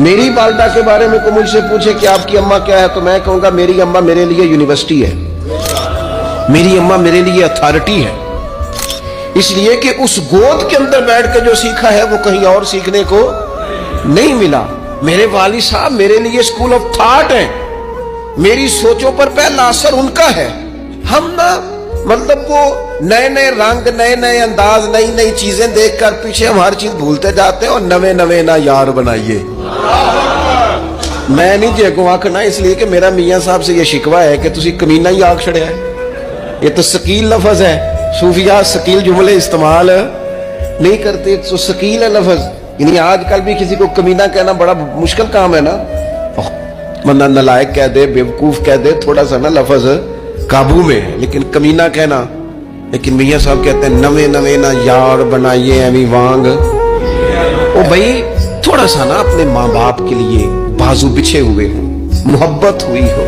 میری والدہ کے بارے میں کوئی مجھ سے پوچھے کہ آپ کی اماں کیا ہے تو میں کہوں گا میری اماں میرے لیے یونیورسٹی ہے، میری اماں میرے لیے اتھارٹی ہے، اس لیے کہ اس گود کے اندر بیٹھ کے جو سیکھا ہے وہ کہیں اور سیکھنے کو نہیں ملا۔ میرے والد صاحب میرے لیے اسکول آف تھاٹ ہیں، میری سوچوں پر پہلا اثر ان کا ہے۔ ہم نا مطلب وہ نئے نئے رنگ، نئے نئے انداز، نئی نئی چیزیں دیکھ کر پیچھے ہم ہر چیز بھولتے جاتے ہیں اور نوے نوے نا یار بنائیے۔ میں نہیں جی اگوں آکھنا، اس لیے کہ میرا میاں صاحب سے یہ شکوہ ہے کہ تسی کمینہ ہی آکھ چھڑیا ہے۔ یہ تو ثقیل لفظ ہے، صوفیاء ثقیل جملے استعمال نہیں کرتے، تو ثقیل ہے لفظ، یعنی آج کل بھی کسی کو کمینہ کہنا بڑا مشکل کام ہے نا، بندہ نالائق کہہ دے، بیوقوف کہہ دے، تھوڑا سا نا لفظ قابو میں ہے، لیکن کمینہ کہنا، لیکن میاں صاحب کہتے ہیں نوے نوے نا یار بنائیے ایویں وانگ۔ او بھائی تھوڑا سا نا اپنے ماں باپ کے لیے بازو بچھے ہوئے ہوں، محبت ہوئی ہو،